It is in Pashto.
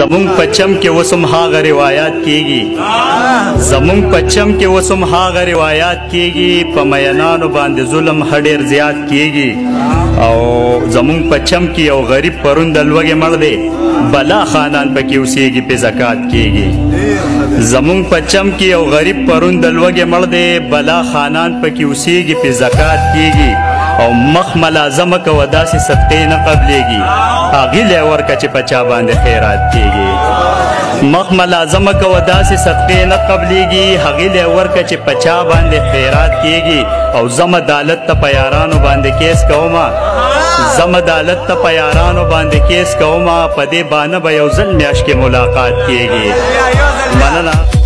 زمون پچم کې وسم هاغه روایت کیږي زمون پچم کې وسم هاغه روایت کیږي په مینانو باندې ظلم هډیر زیات کیږي او زمون پچم کې یو غریب پروند لوګي مړ دی بلا خاندان پکې اوسېږي په زکات کیږي زمون پچم کې یو غریب پروند لوګي مړ دی بلا خاندان پکې اوسېږي په زکات کیږي او مخ ملازمه کو داسې صدقې نه قبلېږي هغې لی ورکه چې په چا باندې خیرات کیږي مخ ملازمه کو داسې صدقې نه قبلېږي هغې لی ورکه چې په چا باندې خیرات کیږي او زم عدالت ته په یارانو باندې کیس کومه زم عدالت ته په یارانو باندې کیس کومه په دې بانه به یو ځل میاشت کې ملاقات کیږي مننه